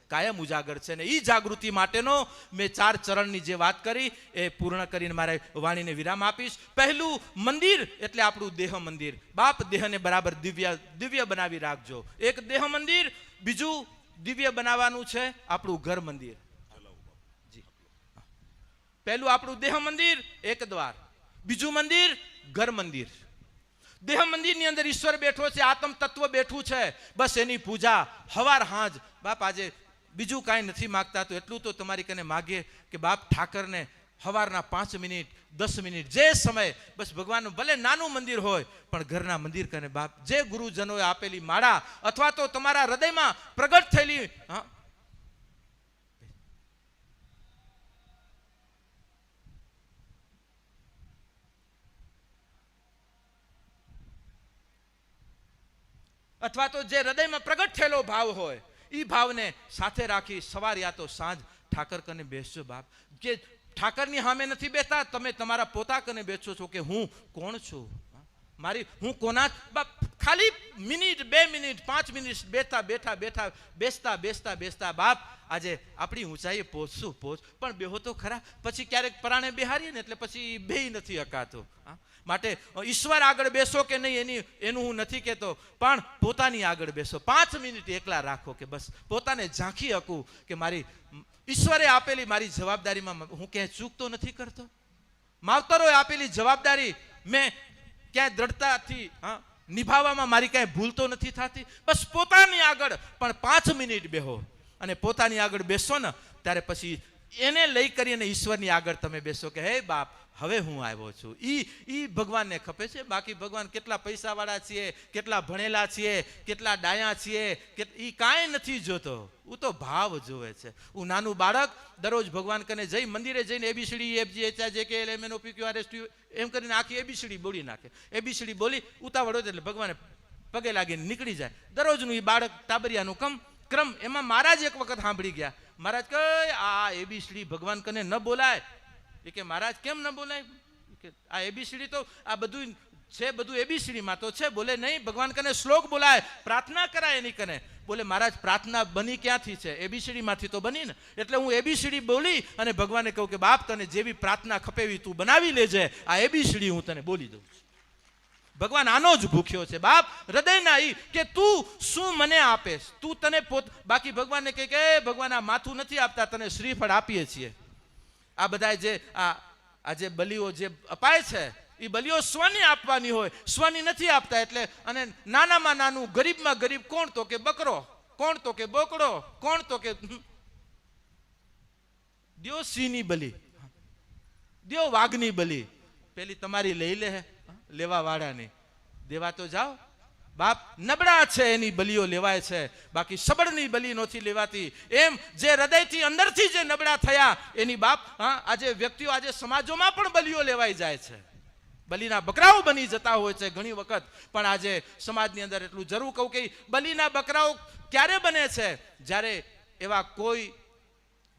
કાયમ ઉજાગર છે ને એ જાગૃતિ માટેનો મેં 4 ચરણની જે વાત કરી એ પૂર્ણ કરીને મારા વાણીને વિરામ આપીશ. પહેલું મંદિર એટલે આપણું દેહ મંદિર. બાપ દેહને બરાબર દિવ્ય બનાવી રાખજો. એક દેહ મંદિર, બીજું દિવ્ય બનાવવાનું છે આપણું ઘર મંદિર. જી, પહેલું આપણું દેહ મંદિર એક દ્વાર, બીજું મંદિર ઘર મંદિર. દેહ મંદિરની અંદર ઈશ્વર બેઠો છે, આત્મ તત્વ બેઠું છે, બસ એની પૂજા હવાર હાંજ. બાપ આજે બીજું કાંઈ નથી માગતા તો એટલું તો તમારી કને માગીએ કે બાપ ઠાકરને હવારના 5 મિનિટ 10 મિનિટ જે સમય બસ ભગવાનનું ભલે નાનું મંદિર હોય પણ ઘરના મંદિર કને બાપ જે ગુરુજનોએ આપેલી માળા અથવા તો તમારા હૃદયમાં પ્રગટ થયેલી અથવા તો જે હૃદયમાં પ્રગટ થયેલો ભાવ હોય એ ભાવને સાથે રાખી સવાર યા તો સાંજ ઠાકર કને બેસજો બાપ. કે ઠાકરની સામે નથી બેસતા, તમે તમારા પોતા કને બેસો છો કે હું કોણ છું, મારી હું કોના બાપ. ખાલી મિનિટ 2 મિનિટ 5 મિનિટ બેસતા બાપ આજે આપણી ઊંચાઈએ પહોંચશું પણ બેહો તો ખરા. પછી ક્યારેક પરાણે બેહારીએ ને એટલે પછી બેય નથી અકાતો. માટે ઈશ્વર આગળ બેસો કે નહીં એનું હું નથી કહેતો, પણ પોતાની આગળ બેસો. 5 મિનિટ એકલા રાખો કે બસ પોતાને ઝાંખી શકું કે મારી ઈશ્વરે આપેલી મારી જવાબદારીમાં હું ક્યાંય ચૂક તો નથી કરતો. માવતરોએ આપેલી જવાબદારી મેં ક્યાંય દ્રઢતાથી નિભાવવામાં મારી કાંઈ ભૂલ તો નથી થતી. બસ પોતાની આગળ પણ 5 મિનિટ બેહો અને પોતાની આગળ બેસો ને ત્યારે પછી એને લઈ કરીને ઈશ્વરની આગળ તમે બેસો કે હે બાપ હવે હું આવ્યો છું. ઈ ભગવાનને ખપે છે. બાકી ભગવાન કેટલા પૈસાવાળા છીએ, કેટલા ભણેલા છીએ, કેટલા ડાયા છીએ, એ કાંઈ નથી જોતો. હું તો ભાવ જોવે છે. હું નાનું બાળક દરરોજ ભગવાન કને જઈ મંદિરે જઈને એબીસીડી FGHIJKLMNOPQRST એમ કરીને આખી એબીસીડી બોલી નાખે. એબીસીડી બોલી ઉતાવળ એટલે ભગવાને પગે લાગીને નીકળી જાય. દરરોજનું એ બાળક ટાબરિયાનું ક્રમ એમાં મહારાજ એક વખત સાંભળી ગયા. મહારાજ કહે આ એબીસીડી ભગવાન કને ન બોલાય. એ કે મહારાજ કેમ ન બોલાય? કે આ એબીસીડી તો આ બધું છે, બધું એબીસીડીમાં તો છે, બોલે નહીં. ભગવાન કને શ્લોક બોલાય, પ્રાર્થના કરાય એની કને. બોલે મહારાજ પ્રાર્થના બની ક્યાંથી છે? એબીસીડીમાંથી તો બની ને. એટલે હું એબીસીડી બોલી અને ભગવાને કહું કે બાપ તને જેવી પ્રાર્થના ખપેવી તું બનાવી લેજે, આ એબીસીડી હું તને બોલી દઉં છું. ભગવાન આનો જ ભૂખ્યો છે બાપ, હૃદયના ઈ કે તું શું મને આપેશ, તું તને બાકી ભગવાનને કહે કે ભગવાન આ માથું નથી આપતા, તને શ્રીફળ આપીએ છીએ. આ બધા જે આ જે બલીઓ જે અપાય છે એ બલીઓ સ્વની આપવાની હોય, સ્વની નથી આપતા. એટલે અને નાનામાં નાનું ગરીબમાં ગરીબ કોણ તો કે બકરો, કોણ તો કે બોકડો, કોણ તો કે દ્યો સિંહની બલી, દ્યો વાઘની બલી. પેલી તમારી લઈ લે લેવા વાળાની, દેવા તો જાઓ બાપ. નબળા છે એની બલીઓ લેવાય છે, બાકી સબળની બલી નથી લેવાતી. એમ જે હૃદયથી અંદરથી જે નબળા થયા એની બાપ આજે વ્યક્તિઓ આજે સમાજોમાં પણ બલીઓ લેવાઈ જાય છે, બલીના બકરાઓ બની જતા હોય છે ઘણી વખત. પણ આજે સમાજની અંદર એટલું જરૂર કહું કે બલીના બકરાઓ ક્યારે બને છે? જ્યારે એવા કોઈ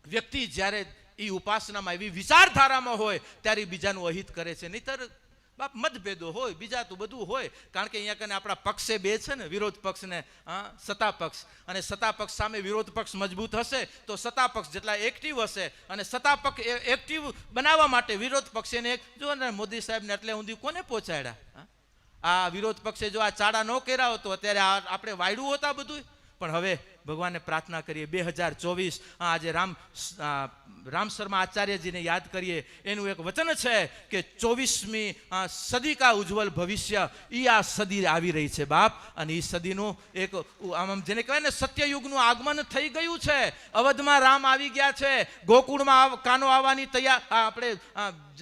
વ્યક્તિ જ્યારે એ ઉપાસનામાં એવી વિચારધારામાં હોય ત્યારે બીજાનું અહિત કરે છે. નહીતર બાપ મતભેદો હોય, બીજા તો બધું હોય. કારણ કે અહીંયા કને આપણા પક્ષે બે છે ને, વિરોધ પક્ષ ને સત્તા પક્ષ. અને સત્તા પક્ષ સામે વિરોધ પક્ષ મજબૂત હશે તો સત્તા પક્ષ જેટલા એક્ટિવ હશે, અને સત્તા પક્ષ એક્ટિવ બનાવવા માટે વિરોધ પક્ષે જો ને મોદી સાહેબને એટલે ઊંધી કોને પહોંચાડ્યા? આ વિરોધ પક્ષે જો આ ચાડા ન કર્યા હોતો અત્યારે આપણે વાયડું હોતા બધું. પણ હવે ભગવાનને પ્રાર્થના કરીએ 2024 આજે રામ શર્મા આચાર્યજીને યાદ કરીએ. એનું એક વચન છે કે 24મી સદી કા ઉજ્જવલ ભવિષ્ય એ આ સદી આવી રહી છે બાપ. અને એ સદીનું એક આમ જેને કહેવાય ને સત્યયુગનું આગમન થઈ ગયું છે. અવધમાં રામ આવી ગયા છે, ગોકુળમાં કાનો આવવાની તૈયાર. આપણે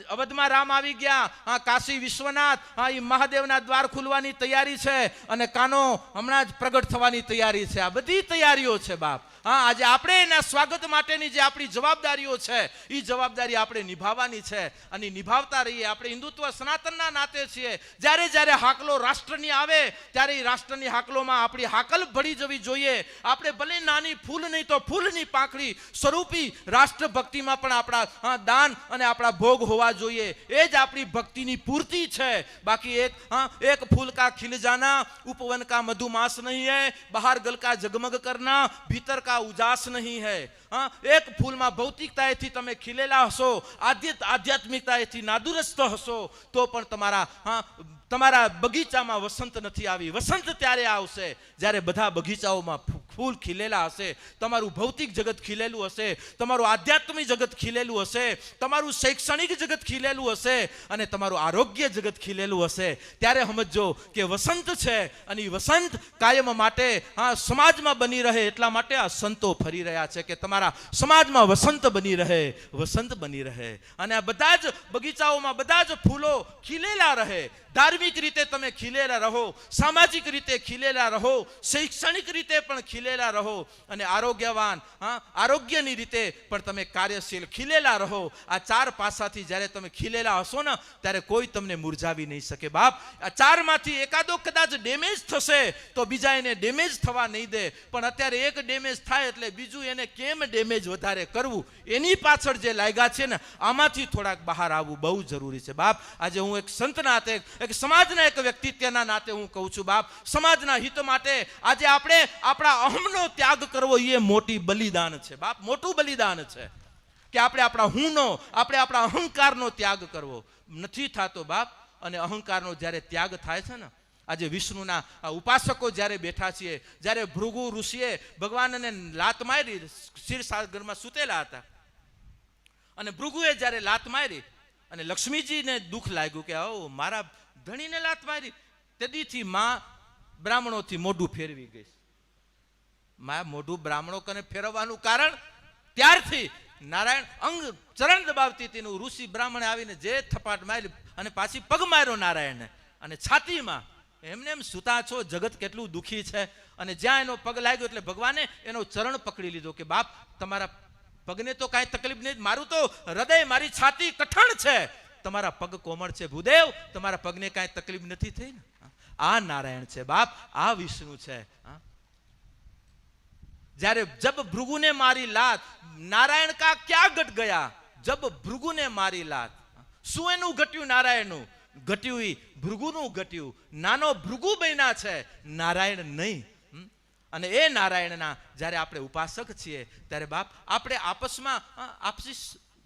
અવધમાં રામ આવી ગયા, કાશી વિશ્વનાથ એ મહાદેવના દ્વાર ખુલવાની તૈયારી છે, અને કાનો હમણાં જ પ્રગટ થવાની તૈયારી છે. આ બધી તૈયારીઓ છે બાપ. આજે આપણે એના સ્વાગત માટેની જે આપણી જવાબદારીઓ છે એ જવાબદારી આપણે નિભાવવાની છે, અને નિભાવતા રહીએ. આપણે હિન્દુત્વ સનાતનના નાતે છીએ. જ્યારે જ્યારે હાકલો રાષ્ટ્રની આવે ત્યારે એ રાષ્ટ્રની હાકલોમાં આપણી હાકલ ભળી જવી જોઈએ. આપણે ભલે નાની ફૂલ નહીં તો ફૂલની પાંખડી સ્વરૂપી રાષ્ટ્રભક્તિમાં પણ આપણા દાન અને આપણા ભોગ હોવા હોવા જોઈએ, એ જ આપણી ભક્તિની પૂર્તિ છે. બાકી એક ફૂલ કા ખिल जाना, उपवन का मधुमास नहीं है, बाहर गल का जगमग करना, भीतर का उजास नहीं है. એક ફૂલમાં ભૌતિકતાએથી તમે ખીલેલા હશો, આધ્યાત્મિકતાએથી નાદુરસ્ત હશો, તો પણ તમારા બગીચામાં વસંત નથી આવી. વસંત ત્યારે આવશે જ્યારે બધા બગીચાઓમાં ફૂલ ખીલેલા હશે, તમારું ભૌતિક જગત ખીલેલું હશે, તમારું આધ્યાત્મિક જગત ખીલેલું હશે, તમારું શૈક્ષણિક જગત ખીલેલું હશે અને તમારું આરોગ્ય જગત ખીલેલું હશે. ત્યારે સમજો કે વસંત છે અને એ વસંત કાયમ માટે સમાજમાં બની રહે એટલા માટે આ સંતો ફરી રહ્યા છે કે તમારા સમાજમાં વસંત બની રહે, વસંત બની રહે. અને આ બધા જ બગીચાઓમાં બધા જ ફૂલો ખીલેલા રહે. ધાર્મિક રીતે તમે ખીલેલા રહો, સામાજિક રીતે ખીલેલા રહો, શૈક્ષણિક રીતે પણ ખીલેલા રહો અને આરોગ્યવાન આરોગ્યની રીતે પણ તમે કાર્યશીલ ખીલેલા રહો. આ ચાર પાસાથી જ્યારે તમે ખીલેલા હશો ને ત્યારે કોઈ તમને મુરઝાવી નહીં શકે. બાપ, આ ચારમાંથી એકાદો કદાચ ડેમેજ થશે તો બીજા એને ડેમેજ થવા નહીં દે, પણ અત્યારે એક ડેમેજ થાય એટલે બીજું એને કેમ ડેમેજ વધારે કરવું, એની પાછળ જે લાગ્યા છે ને આમાંથી થોડાક બહાર આવવું બહુ જરૂરી છે. બાપ, આજે હું એક સંત નાતે, એક સમાજના એક વ્યક્તિત્વના નાતે હું કહું છું બાપ, સમાજના હિત માટે આજે આપણે આપણા અહમનો ત્યાગ કરવો એ મોટી બલિદાન છે બાપ, મોટું બલિદાન છે કે આપણે આપણા હુંનો, આપણે આપણા અહંકારનો ત્યાગ કરવો નથી થતો બાપ. અને અહંકારનો જ્યારે ત્યાગ થાય છે ને, આજે વિષ્ણુના ઉપાસકો જ્યારે બેઠા છીએ, જ્યારે ભૃગુ ઋષિએ ભગવાનને લાત મારી, ક્ષીરસાગરમાં સૂતેલા હતા અને ભૃગુએ જ્યારે લાત મારી અને લક્ષ્મીજીને દુઃખ લાગ્યું કે મારા ધણીને લાત મારી, તેદીથી માં બ્રાહ્મણોથી મોઢું ફેરવી ગઈ. માં મોઢું બ્રાહ્મણો કને ફેરવવાનું કારણ ત્યારથી નારાયણ અંગ ચરણ દબાવતી તેનું ઋષિ બ્રાહ્મણે આવીને જે થપાટ મારી અને પાછી પગ માર્યો નારાયણને અને છાતીમાં. એમને એમ સૂતા છો, જગત કેટલું દુઃખી છે. અને જ્યાં એનો પગ લાગ્યો એટલે ભગવાને એનો ચરણ પકડી લીધો કે બાપ તમારા પગને તો કાંઈ તકલીફ નહીં, મારું તો હૃદય, મારી છાતી કઠણ છે, તમારા પગ કોમળ છે ભૂદેવ, તમારા પગને કાંઈ તકલીફ નથી થઈ ને. આ નારાયણ છે બાપ, આ વિષ્ણુ છે. જ્યારે જબ ભૃગુને મારી લાત, નારાયણ કા ક્યાં ઘટ ગયા, જબ ભૃગુને મારી લાત. શું એનું ઘટ્યું? નારાયણનું ઘટ્યું, ભૃગુનું ઘટ્યું. નાનો ભૃગુ બન્યા છે, નારાયણ નહીં. અને એ નારાયણના જ્યારે આપણે ઉપાસક છીએ ત્યારે બાપ આપણે આપસમાં આપસી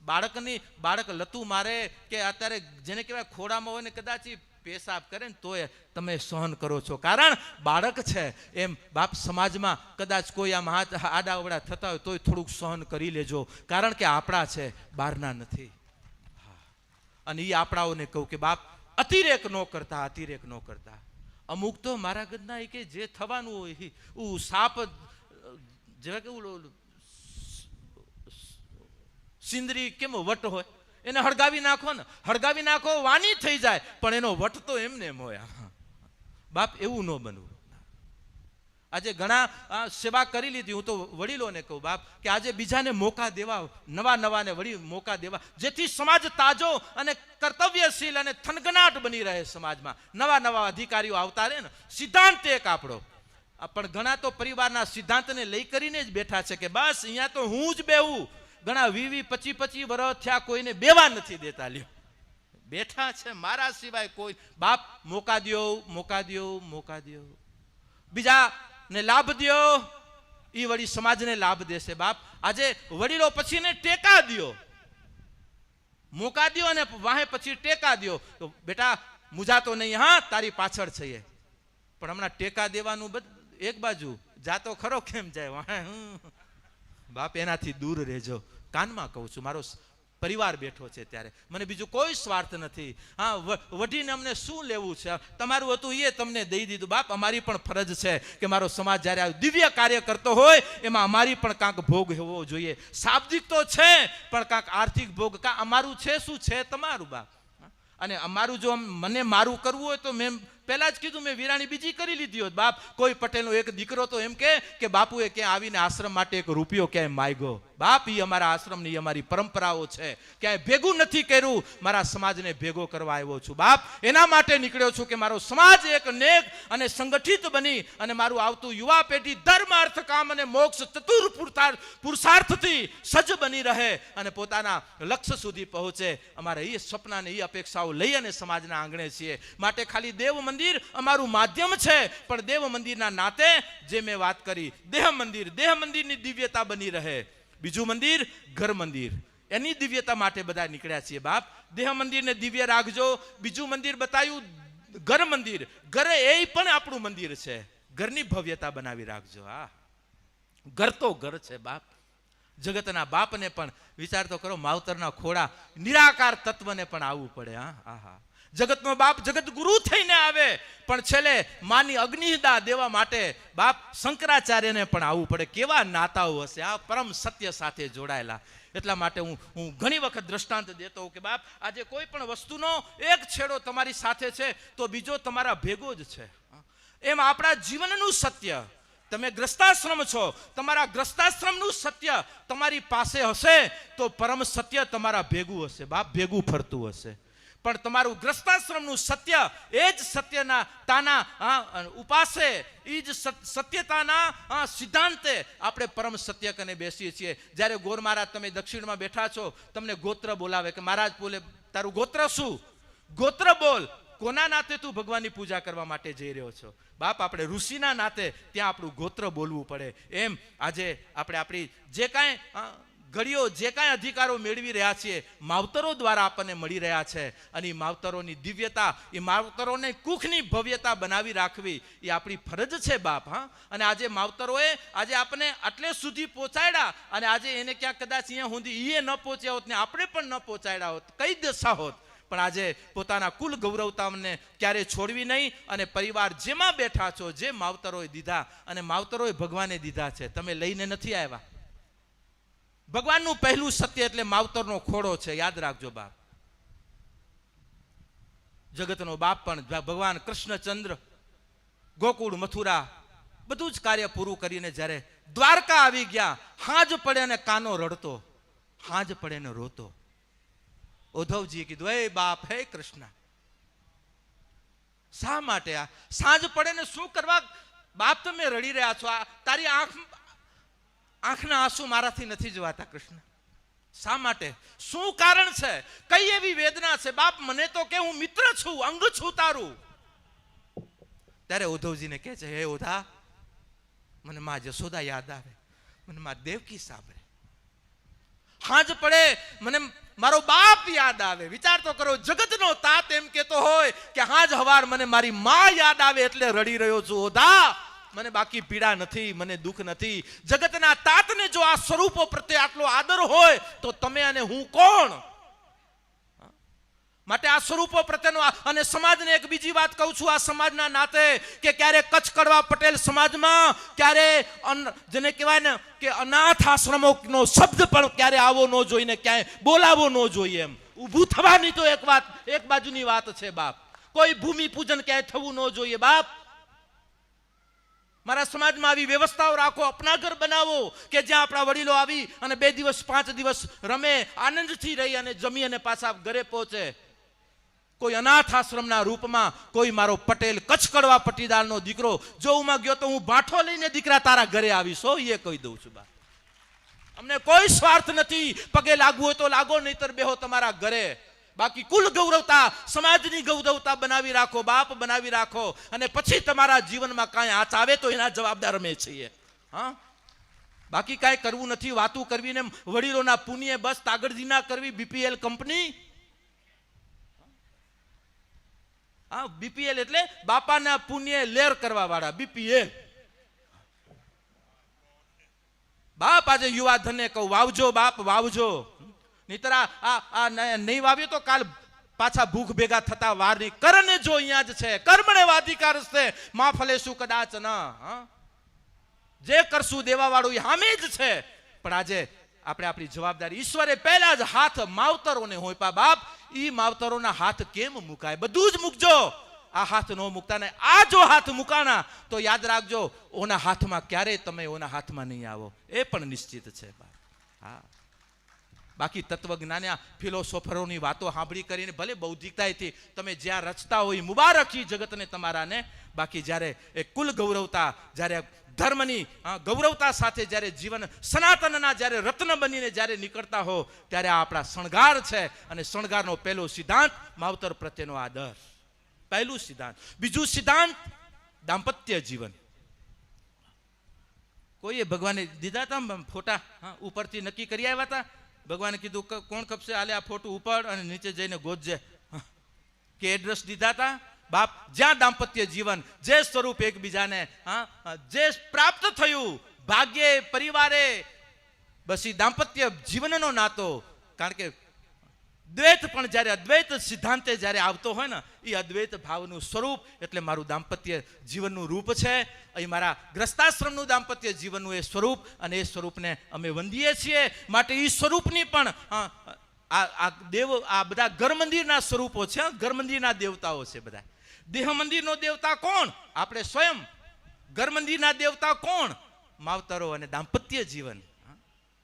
બાળક લતું મારે કે અત્યારે જેને કહેવાય ખોડામાં હોય ને કદાચ પેશાબ કરે ને તોય તમે સહન કરો છો, કારણ બાળક છે. એમ બાપ સમાજમાં કદાચ કોઈ આમ હાથ આડાવડા થતા હોય તોય થોડુંક સહન કરી લેજો, કારણ કે આપણા છે, બહારના નથી. અને એ આપણાઓને કહું કે બાપ અતિરેક ન કરતા, અતિરેક ન કરતા. અમુક તો મારા ગદના કે જે થવાનું હોય સાપ જેવા કે સિંદરી કેમ વટ હોય એને હળગાવી નાખો ને, હળગાવી નાખો વાની થઈ જાય, પણ એનો વટ તો એમને એમ હોય. બાપ એવું ન બનવું. આજે ઘણા સેવા કરી લીધી. હું તો વડીલોને કહું બાપ કે આજે બીજાને મોકા દેવા, નવા નવાને વળી મોકા દેવા, જેથી સમાજ તાજો અને કર્તવ્યશીલ અને થનગનાટ બની રહે. સમાજમાં નવા નવા અધિકારીઓ આવતા રહે ને. સિદ્ધાંત એક આપણો, પણ ઘણા તો પરિવારના સિદ્ધાંતને લઈ કરીને જ બેઠા છે કે બસ અહીંયા તો હું જ બેહું. ઘણા 20-25 વર્ષ થયા કોઈને બેવા નથી દેતા. લ્યો બેઠા છે મારા સિવાય કોઈ. બાપ મોકા દ્યો, મોકા દ્યો, મોકા દ્યો, બીજા ને લાભ દ્યો, એ વળી સમાજને લાભ દેશે. બાપ આજે વડીલો પછી ને ટેકા દ્યો, મોકા દ્યો અને વાહે પછી ટેકા દ્યો. તો બેટા મુજાતો નહીં, હા તારી પાછળ છે. પણ હમણાં ટેકા દેવાનું એક બાજુ જાતો ખરો કેમ જાય વાહે. બાપ એનાથી દૂર રહેજો. કાનમાં કહું છું, મારો પરિવાર બેઠો છે ત્યારે મને બીજું કોઈ સ્વાર્થ નથી. હા વઢીને અમને શું લેવું છે, તમારું હતું એ તમને દઈ દીધું. બાપ અમારી પણ ફરજ છે કે મારો સમાજ જ્યારે દિવ્ય કાર્ય કરતો હોય એમાં અમારી પણ કાંક ભોગ હોવો જોઈએ. શાબ્દિક તો છે પણ કાંક આર્થિક ભોગ કાં અમારું છે, શું છે તમારું બાપ. અને અમારું જો મને મારું કરવું હોય તો મેં પહેલા જ કીધું, મેં વિરાણી બીજી કરી લીધી હોત. બાપ, કોઈ પટેલનો એક દીકરો તો એમ કે બાપુએ ક્યાં આવીને આશ્રમ માટે એક રૂપિયો ક્યાંય માગ્યો. બાપ, એ અમારા આશ્રમની અમારી પરંપરાઓ છે. ક્યાંય ભેગું નથી કર્યું. મારા સમાજને ભેગો કરવા આવ્યો છું. બાપ, એના માટે નીકળ્યો છું કે મારો સમાજ એક નેક અને સંગઠિત બની અને મારું આવતું યુવા પેઢી ધર્મ, અર્થ, કામ અને મોક્ષ ચતુર પુરુષાર્થથી સજ્જ બની રહે અને પોતાના લક્ષ્ય સુધી પહોંચે. અમારે એ સપનાને એ અપેક્ષાઓ લઈ અને સમાજના આંગણે છીએ. માટે ખાલી દેવ મંદિર અમારું માધ્યમ છે, પણ દેવ મંદિરના નાતે જે મેં વાત કરી, દેહ મંદિરની દિવ્યતા બની રહે. બીજું મંદિર ઘર મંદિર, એની દિવ્યતા માટે બધા નીકળ્યા છીએ. બાપ, દેહ મંદિરને દિવ્ય રાખજો. બીજું મંદિર બતાવ્યું ઘર મંદિર. ઘરે એ પણ આપણું મંદિર છે. ઘરની ભવ્યતા બનાવી રાખજો. હા, ઘર તો ઘર છે. બાપ, જગતના બાપને પણ વિચાર તો કરો, માવતરના ખોળા નિરાકાર તત્વને પણ આવવું પડે. હા, જગતનો બાપ જગત ગુરુ થઈને આવે, પણ છેલ્લે માની અગ્નિદા દેવા માટે બાપ શંકરાચાર્યને પણ આવવું પડે. કેવા નાતાઓ હશે આ પરમ સત્ય સાથે જોડાયેલા. એટલા માટે હું ઘણી વખત દ્રષ્ટાંત દેતો હોઉં કે બાપ, આજે કોઈ પણ વસ્તુનો એક છેડો તમારી સાથે છે તો બીજો તમારા ભેગો જ છે. એમ આપણા જીવનનું સત્ય, તમે ગ્રસ્તાશ્રમ છો, તમારા ગ્રસ્તાશ્રમનું સત્ય તમારી પાસે હશે તો પરમ સત્ય તમારા ભેગું હશે. બાપ, ભેગું ફરતું હશે. પણ તમારું ગ્રસ્તાશ્રમનું સત્ય, એ જ સત્યના તાના ઉપાસે, એ જ સત્યતાના સિદ્ધાંતે આપણે પરમ સત્ય કને બેસીએ છીએ. જ્યારે ગોર મહારાજ, તમે દક્ષિણમાં બેઠા છો, તમને ગોત્ર બોલાવે કે મહારાજ બોલે, તારું ગોત્ર શું? ગોત્ર બોલ. કોના નાતે તું ભગવાનની પૂજા કરવા માટે જઈ રહ્યો છો? બાપ, આપણે ઋષિના નાતે ત્યાં આપણું ગોત્ર બોલવું પડે. એમ આજે આપણે આપણી જે કાંઈ ઘડીઓ, જે કાંઈ અધિકારો મેળવી રહ્યા છીએ, માવતરો દ્વારા આપણને મળી રહ્યા છે. અને એ માવતરોની દિવ્યતા, એ માવતરોને કુખની ભવ્યતા બનાવી રાખવી એ આપણી ફરજ છે. બાપ, હા. અને આજે માવતરોએ આજે આપણને આટલે સુધી પહોંચાડ્યા, અને આજે એને ક્યાંક કદાચ અહીંયા સુધી એ ન પહોંચ્યા હોત ને આપણે પણ ન પહોંચાડ્યા હોત, કઈ દશા હોત. પણ આજે પોતાના કુલ ગૌરવતાને ક્યારે છોડવી નહીં. અને પરિવાર જેમાં બેઠા છો, જે માવતરોએ દીધા, અને માવતરોએ ભગવાને દીધા છે, તમે લઈને નથી આવ્યા. ભગવાનનું પહેલું સત્ય એટલે માવતરનો ખોડો છે. યાદ રાખજો બાપ. જગતનો બાપ પણ ભગવાન કૃષ્ણચંદ્ર ગોકુળ, મથુરા બધું જ કાર્ય પૂરું કરીને જ્યારે દ્વારકા આવી ગયા, હાજ પડે ને કાનો રડતો, હાજ પડે ને રોતો. ઉદ્ધવજીએ કીધું, એ બાપ, હે કૃષ્ણ, શા માટે આ સાંજ પડે ને શું કરવા બાપ તમે રડી રહ્યા છો? આ તારી આંખના આંસુ મારાથી નથી જોવાતા કૃષ્ણ. શા માટે? શું કારણ છે? કઈ એવી વેદના છે? બાપ, મને તો કે હું મિત્ર છું, અંગ છું તારું. ત્યારે ઉદ્ધવજીને કહે છે, હે ઉધા, મને માં જશોદા યાદ આવે, મને માં દેવકી સાંભળે. હાજ પડે મને મારો બાપ યાદ આવે. વિચાર તો કરો, જગતનો તાત એમ કેતો હોય કે હાજ હવાર મને મારી માં યાદ આવે એટલે રડી રહ્યો છું. ઓધા, મને બાકી પીડા નથી, મને દુઃખ નથી. જગતના તાતને જો આ સ્વરૂપો પ્રત્યે આટલો આદર હોય તો તમે અને હું કોણ? માટે આ સ્વરૂપો પ્રત્યેનો, અને સમાજને એક બીજી વાત કહું છું આ સમાજના નાતે, કે ક્યારે કચ્છ કડવા પટેલ સમાજમાં ક્યારે જેને કહેવાય ને કે અનાથ આશ્રમોનો શબ્દ પણ ક્યારે આવો ન જોઈને ક્યાંય બોલાવો ન જોઈએ. એમ ઊભું થવાની તો એક બાજુની વાત છે બાપ. કોઈ ભૂમિ પૂજન ક્યાંય થવું ન જોઈએ બાપ. મારા સમાજમાં આવી વ્યવસ્થાઓ રાખો, અપના ઘર બનાવો કે જ્યાં આપણા વડીલો આવી અને 2 દિવસ 5 દિવસ રમે, આનંદથી રહી અને જમી અને પાછા ઘરે પહોંચે. કોઈ અનાથ આશ્રમના રૂપમાં કોઈ મારો પટેલ, કચ્છ કડવા પટીદારનો દીકરો જો હું ગયો તો હું બાઠો લઈને દીકરા તારા ઘરે આવીશ, એ કહી દઉં છું બા. અમને કોઈ સ્વાર્થ નથી. પગે લાગવું હોય તો લાગો, નહીતર બેહો તમારા ઘરે. બાકી કુલ ગૌરવતા, સમાજની ગૌરવતા બનાવી રાખો બાપ, બનાવી રાખો. અને પછી તમારા જીવનમાં કાંઈ આંચ આવે તો એના જવાબદાર અમે છીએ. હા, બાકી કાંઈ કરવું નથી. વાતું કરવી ને વડીલોના પુણ્ય બસ તાગડજી ના કરવી. બીપીએલ કંપની, હા, બીપીએલ એટલે બાપાના પુણ્ય લેર કરવા વાળા બીપીએલ. બાપ, આજે યુવા ધનને કહું, વાવજો બાપ, વાવજો. નહીતર આ નહીં વાવ્યો તો કાલ પાછા ભૂખ ભેગા થતા વાર નહીં. કરને જો અહીંયા જ છે, કર્મણે વાધિકાર છે, માં ફલેશું કદાચ ન. જે કરશું દેવા વાળું સામે જ છે. પણ આજે આપણે આપણી જવાબદારી, ઈશ્વરે પહેલા જ હાથ માવતરોને હોપ્યા બાપ. ઈ માવતરોના હાથ કેમ મુકાય? બધું જ મૂકજો. આ હાથ ન મૂકતા ને આ જો હાથ મૂકાના તો યાદ રાખજો ઓના હાથમાં ક્યારેય તમે ઓના હાથમાં નહીં આવો, એ પણ નિશ્ચિત છે. હા, બાકી તત્વજ્ઞાન ફિલોસોફરોની વાતો સાંભળી કરીને ભલે બૌદ્ધિકતાથી તમે જ્યાં રચતા હોય મુબારકી જગતને તમારાને, બાકી જ્યારે એ કુલ ગૌરવતા, જ્યારે ધર્મની ગૌરવતા સાથે જ્યારે જીવન સનાતનના જ્યારે રત્ન બનીને જ્યારે નીકળતા હો ત્યારે આ આપણા શણગાર છે. અને શણગારનો પહેલો સિદ્ધાંત માવતર પ્રત્યેનો આદર, પહેલું સિદ્ધાંત. બીજું સિદ્ધાંત દાંપત્ય જીવન. કોઈએ ભગવાને દીધા હતા ફોટા, ઉપરથી નક્કી કરી આવ્યા હતા. ભગવાને કીધું કોણ ખપશે હાલે આ ફોટો ઉપર અને નીચે જઈને ગોતજે, કે એડ્રેસ દીધા હતા. બાપ, જ્યાં દાંપત્ય જીવન, જે સ્વરૂપ એકબીજાને જે પ્રાપ્ત થયું ભાગ્યે પરિવારે, બસ એ દાંપત્ય જીવનનો નાતો. કારણ કે દ્વૈત પણ જ્યારે અદ્વૈત સિદ્ધાંતે જ્યારે આવતો હોય ને એ અદ્વૈત ભાવનું સ્વરૂપ એટલે મારું દાંપત્ય જીવનનું રૂપ છે. અહીં મારા ગ્રસ્તાશ્રમનું દાંપત્ય જીવનનું એ સ્વરૂપ, અને એ સ્વરૂપને અમે વંદીએ છીએ. માટે એ સ્વરૂપની પણ આ બધા ઘર મંદિરના સ્વરૂપો છે, ઘર મંદિરના દેવતાઓ છે બધા. દેહ મંદિરનો દેવતા કોણ? આપણે સ્વયં. ઘર મંદિરના દેવતા કોણ? માવતરો અને દાંપત્ય જીવન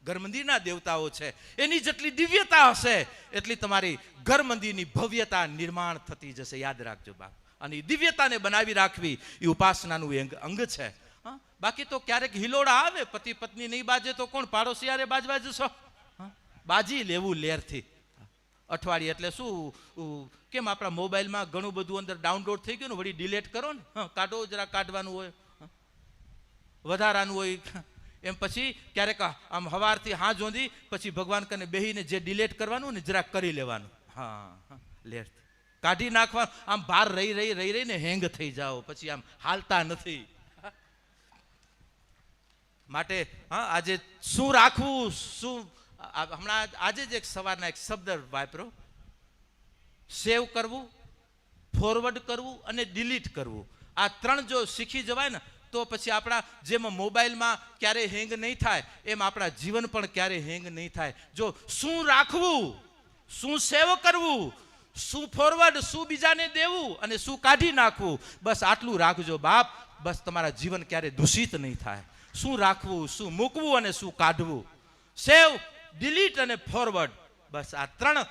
ઘર મંદિરના દેવતાઓ છે. એની જેટલી દિવ્યતા હશે એટલી તમારી ઘર મંદિરની ભવ્યતા નિર્માણ થતી જશે. યાદ રાખજો બાપ. અને એ દિવ્યતાને બનાવી રાખવી એ ઉપાસનાનું અંગ છે. બાકી તો ક્યારેક હિલોડા આવે, પતિ પત્ની નહીં બાજે તો કોણ પાડોશિયારે બાજવા જશો? બાજી લેવું લેરથી. અઠવાડિયે એટલે શું, કેમ આપણા મોબાઈલમાં ઘણું બધું અંદર ડાઉનલોડ થઈ ગયું ને, વળી ડિલેટ કરો ને, કાઢો જરા, કાઢવાનું હોય વધારાનું હોય એમ. પછી ક્યારેક આમ હવારથી હાંજ સુધી પછી ભગવાન કને બેહીને જે ડિલેટ કરવાનું ને જરાક કરી લેવાનું. લેટ કાઢી નાખવાનું. આમ ભાર રહીને હેંગ થઈ જાઓ, પછી આમ હાલતા નથી. માટે આજે શું રાખવું, શું હમણાં આજે જ એક સવારના એક શબ્દ વાપરો, સેવ કરવું, ફોરવર્ડ કરવું અને ડિલીટ કરવું. આ ત્રણ જો શીખી જવાય ને તો પછી આપણા જેમ મોબાઈલમાં ક્યારેય હેંગ નહીં થાય એમ આપણા જીવન પણ ક્યારેય હેંગ નહીં થાય. જો શું રાખવું, શું સેવ કરવું, શું ફોરવર્ડ, શું બીજાને દેવું અને શું કાઢી નાખવું, બસ આટલું રાખજો બાપ. બસ તમારા જીવન ક્યારેય દૂષિત નહીં થાય. શું રાખવું, શું મૂકવું અને શું કાઢવું, સેવ, ડિલીટ અને ફોરવર્ડ, બસ આ ત્રણ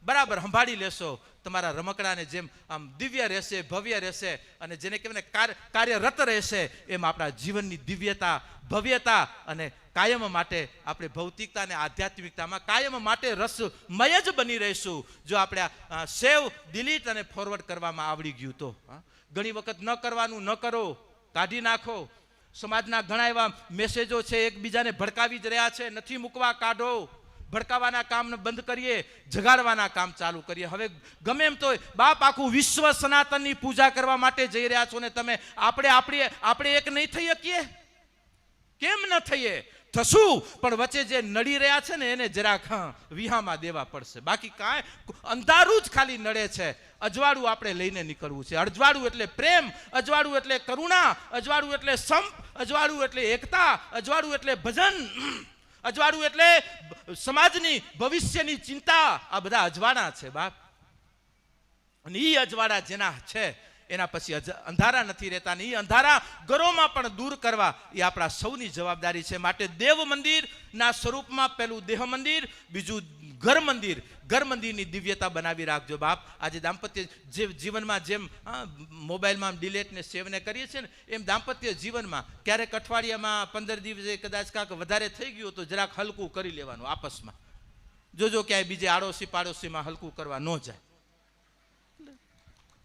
બરાબર સંભાળી લેશો. તમારા રમકડાને જેમ આમ દિવ્ય રહેશે, ભવ્ય રહેશે, અને જેને કહેવાય કાર્યરત રહેશે એમ આપણા જીવનની દિવ્યતા, ભવ્યતા અને કાયમ માટે આપણે ભૌતિકતા અને આધ્યાત્મિકતામાં કાયમ માટે રસમય જ બની રહીશું જો આપણે સેવ, ડિલીટ અને ફોરવર્ડ કરવામાં આવડી ગયું તો. ઘણી વખત ન કરવાનું ન કરો, કાઢી નાખો. સમાજના ઘણા એવા મેસેજો છે એકબીજાને ભડકાવી જ રહ્યા છે, નથી મૂકવા, કાઢો. ભડકાવાના કામને બંધ કરીએ, જગાડવાના કામ ચાલુ કરીએ. હવે ગમે એમ તો બાપ આખું વિશ્વ સનાતનની પૂજા કરવા માટે જઈ રહ્યા છો ને તમે આપણે એક નહીં થઈ શકીએ? કેમ ન થઈએ? થશું, પણ વચ્ચે જે નડી રહ્યા છે ને એને જરાક વિહામાં દેવા પડશે. બાકી કાંઈ અંધારું જ ખાલી નડે છે. અજવાળું આપણે લઈને નીકળવું છે. અજવાળું એટલે પ્રેમ, અજવાળું એટલે કરુણા, અજવાળું એટલે સંપ, અજવાળું એટલે એકતા, અજવાળું એટલે ભજન, અજવાળું એટલે સમાજની ભવિષ્યની ચિંતા. આ બધા અજવાળા છે બાપ. અને એ અજવાળા જેના છે એના પછી અંધારા નથી રહેતા. ને એ અંધારા ઘરોમાં પણ દૂર કરવા એ આપણા સૌની જવાબદારી છે. માટે દેવ મંદિરના સ્વરૂપમાં પહેલું દેહ મંદિર, બીજું ઘર મંદિર. ઘર મંદિરની દિવ્યતા બનાવી રાખજો બાપ. આજે દાંપત્ય જીવનમાં જેમ મોબાઈલમાં ડિલેટ ને સેવને કરીએ છીએ ને એમ દાંપત્ય જીવનમાં ક્યારેક અઠવાડિયામાં 15 દિવસે કદાચ કાંક વધારે થઈ ગયું તો જરાક હલકું કરી લેવાનું આપસમાં. જોજો ક્યાંય બીજે આડોશી પાડોશીમાં હલકું કરવા ન જાય.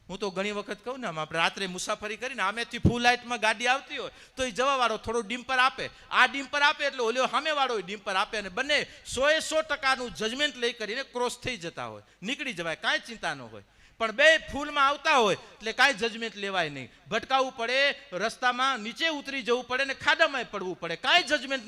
હું તો ઘણી વખત કહું ને, આપણે રાત્રે મુસાફરી કરીને આમેથી ફૂલ લાઇટમાં ગાડી આવતી હોય તો એ જવાવાળો થોડો ડીમ્પર આપે, આ ડીમ્પર આપે એટલે ઓલો સામેવાળો ડીમ્પર આપે, અને બંને 100% જજમેન્ટ લઈ કરીને ક્રોસ થઈ જતા હોય, નીકળી જવાય, કાંઈ ચિંતા ન હોય. પણ બે ફૂલમાં આવતા હોય એટલે કાંઈ જજમેન્ટ લેવાય નહીં. ભટકાવવું પડે, રસ્તામાં નીચે ઉતરી જવું પડે ને ખાડામાં પડવું પડે, કાંઈ જજમેન્ટ